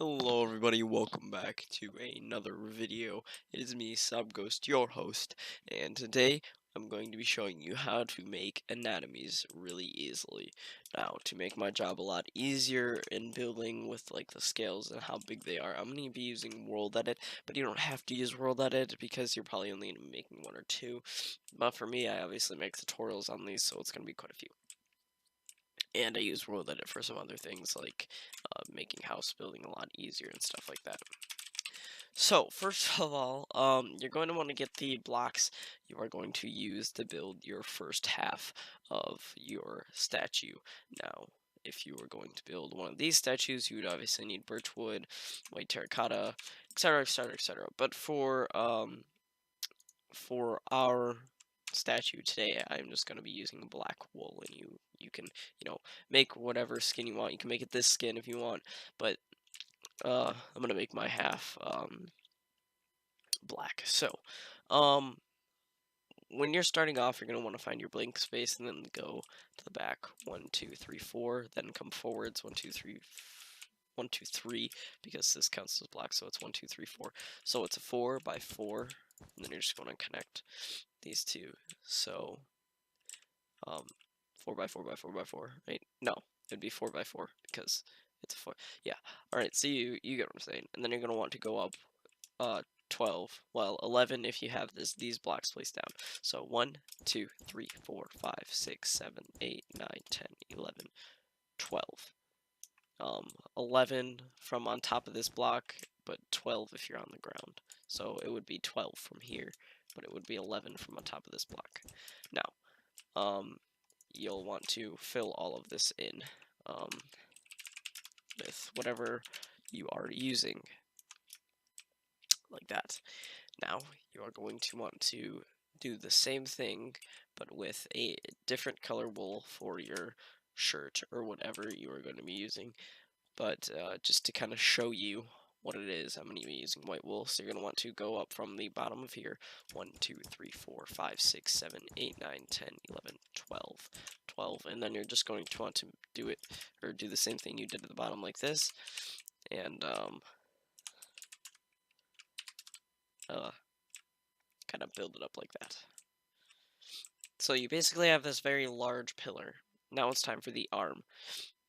Hello everybody, welcome back to another video. It is me, Subghost, your host, and today I'm going to be showing you how to make anatomies really easily. Now, to make my job a lot easier in building with like the scales and how big they are, I'm going to be using World Edit, but you don't have to use World Edit because you're probably only going to be making one or two. But for me, I obviously make tutorials on these, so it's going to be quite a few. And I use World Edit for some other things like making house building a lot easier and stuff like that. So first of all, you're going to want to get the blocks you are going to use to build your first half of your statue. Now, if you were going to build one of these statues, you would obviously need birch wood, white terracotta, etc., etc., etc. But for our statue today, I'm just going to be using black wool, and you can make whatever skin you want. You can make it this skin if you want, but I'm gonna make my half black. So um when you're starting off, you're gonna want to find your blank space and then go to the back 1, 2, 3, 4, then come forwards 1, 2, 3 because this counts as black, so it's 1, 2, 3, 4. So it's a 4 by 4, and then you're just going to connect these two. So 4 by 4 by 4 by 4, right? No, it'd be 4 by 4 because it's a 4. Yeah. All right. So you get what I'm saying. And then you're gonna want to go up 12, well 11 if you have these blocks placed down. So 1, 2, 3, 4, 5, 6, 7, 8, 9, 10, 11, 12. 11 from on top of this block, but 12 if you're on the ground. So it would be 12 from here, but it would be 11 from on top of this block. Now, you'll want to fill all of this in with whatever you are using, like that. Now, you are going to want to do the same thing, but with a different color wool for your shirt or whatever you are going to be using. But just to kind of show you what it is, I'm going to be using white wool. So you're going to want to go up from the bottom of here 1, 2, 3, 4, 5, 6, 7, 8, 9, 10, 11, 12, 12, and then you're just going to want to do it or do the same thing you did at the bottom like this, and kind of build it up like that. So you basically have this very large pillar. Now it's time for the arm.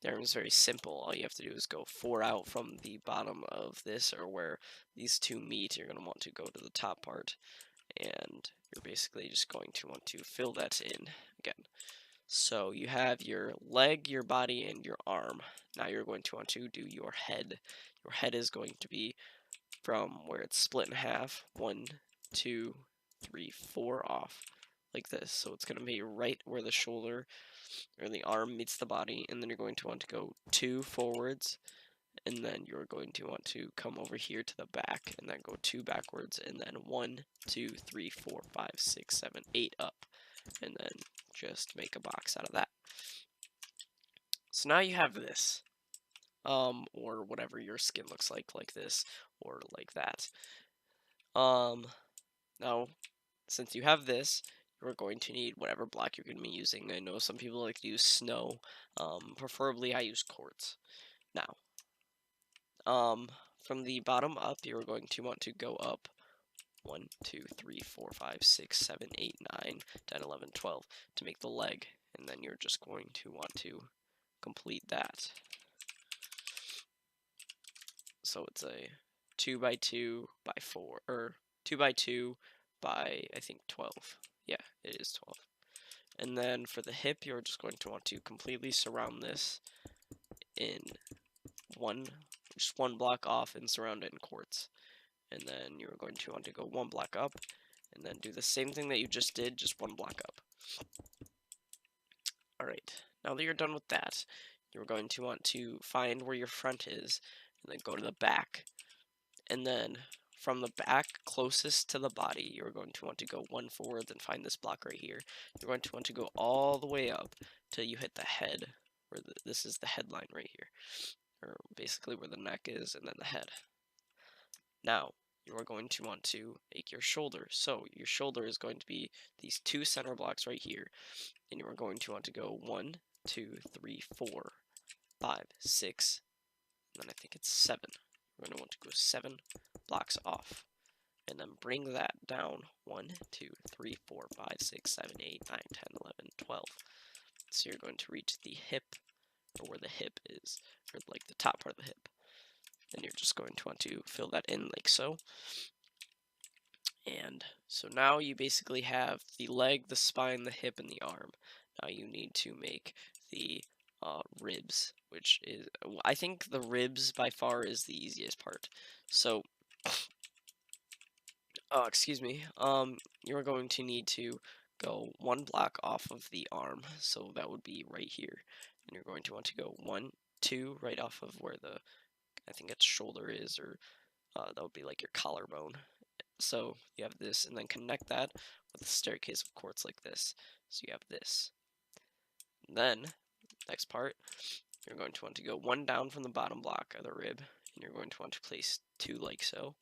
The arm is very simple. All you have to do is go 4 out from the bottom of this, or where these two meet. You're going to want to go to the top part, and you're basically just going to want to fill that in again. So you have your leg, your body, and your arm. Now you're going to want to do your head. Your head is going to be from where it's split in half, 1, 2, 3, 4 off, like this. So it's going to be right where the shoulder or the arm meets the body, and then you're going to want to go 2 forwards, and then you're going to want to come over here to the back, and then go 2 backwards, and then 1, 2, 3, 4, 5, 6, 7, 8 up, and then just make a box out of that. So now you have this, or whatever your skin looks like this, or like that. Now, since you have this, you're going to need whatever block you're going to be using. I know some people like to use snow. Preferably I use quartz. Now, from the bottom up, you're going to want to go up 1, 2, 3, 4, 5, 6, 7, 8, 9, 10, 11, 12 to make the leg, and then you're just going to want to complete that. So it's a 2 by 2 by 4, or 2 by 2 by, I think, 12. Yeah, it is 12. And then for the hip, you're just going to want to completely surround this in just one block off and surround it in quartz. And then you're going to want to go 1 block up, and then do the same thing that you just did, just 1 block up. Alright, now that you're done with that, you're going to want to find where your front is, and then go to the back. And then from the back closest to the body, you're going to want to go 1 forward and find this block right here. You're going to want to go all the way up till you hit the head, where this is the headline right here, or basically where the neck is and then the head. Now, you are going to want to make your shoulder. So your shoulder is going to be these 2 center blocks right here, and you are going to want to go 1, 2, 3, 4, 5, 6, and then I think it's 7. we're going to want to go 7 blocks off. And then bring that down 1, 2, 3, 4, 5, 6, 7, 8, 9, 10, 11, 12. So you're going to reach the hip, or where the hip is, or like the top part of the hip. And you're just going to want to fill that in like so. And so now you basically have the leg, the spine, the hip, and the arm. Now you need to make the ribs, which is, I think the ribs by far is the easiest part. So, excuse me, you're going to need to go 1 block off of the arm, so that would be right here. And you're going to want to go 1, 2 right off of where the, I think its shoulder is, or that would be like your collarbone. So you have this, and then connect that with a staircase of quartz like this. So you have this. And then, next part, you're going to want to go 1 down from the bottom block of the rib, and you're going to want to place 2 like so.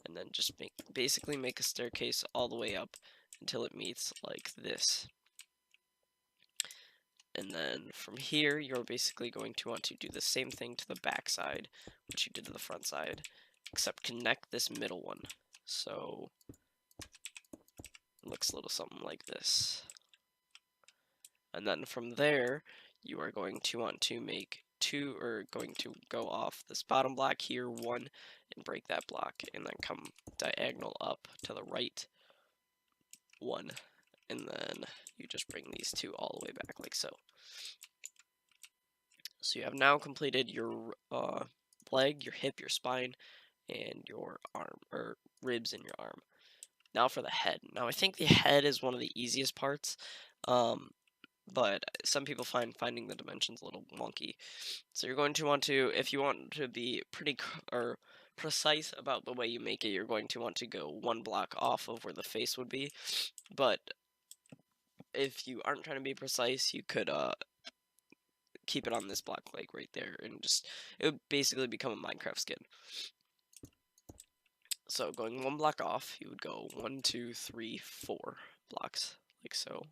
And then just basically make a staircase all the way up until it meets like this. And then from here, you're basically going to want to do the same thing to the back side, which you did to the front side, except connect this middle one. So it looks a little something like this. And then from there, you are going to want to make 2, or going to go off this bottom block here, 1, and break that block, and then come diagonal up to the right, 1, and then you just bring these 2 all the way back like so. So you have now completed your leg, your hip, your spine, and your arm, or ribs in your arm. Now for the head. Now I think the head is one of the easiest parts, but some people find finding the dimensions a little wonky. So you're going to want to, if you want to be pretty or precise about the way you make it, you're going to want to go 1 block off of where the face would be. But if you aren't trying to be precise, you could keep it on this block like right there, and just, it would basically become a Minecraft skin. So going 1 block off, you would go 1, 2, 3, 4 blocks like so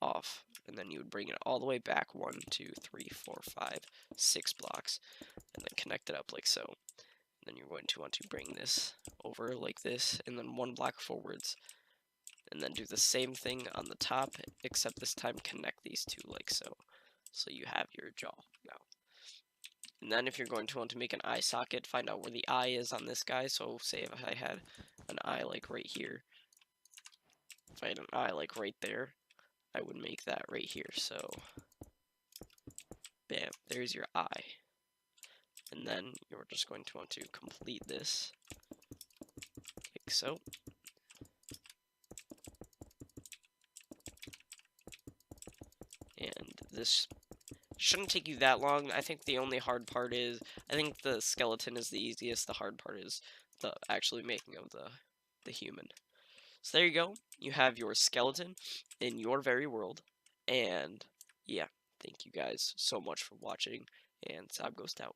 off, and then you would bring it all the way back 1, 2, 3, 4, 5, 6 blocks, and then connect it up like so. And then you're going to want to bring this over like this, and then 1 block forwards, and then do the same thing on the top, except this time connect these 2 like so. So you have your jaw now. And then if you're going to want to make an eye socket, find out where the eye is on this guy. So say if I had an eye like right here, if I had an eye like right there, I would make that right here. So bam, there's your eye. And then you're just going to want to complete this like so. And this shouldn't take you that long. I think the only hard part is, I think the skeleton is the easiest. The hard part is the actually making of the human. So there you go. You have your skeleton in your very world. And yeah, thank you guys so much for watching. And Sob Ghost out.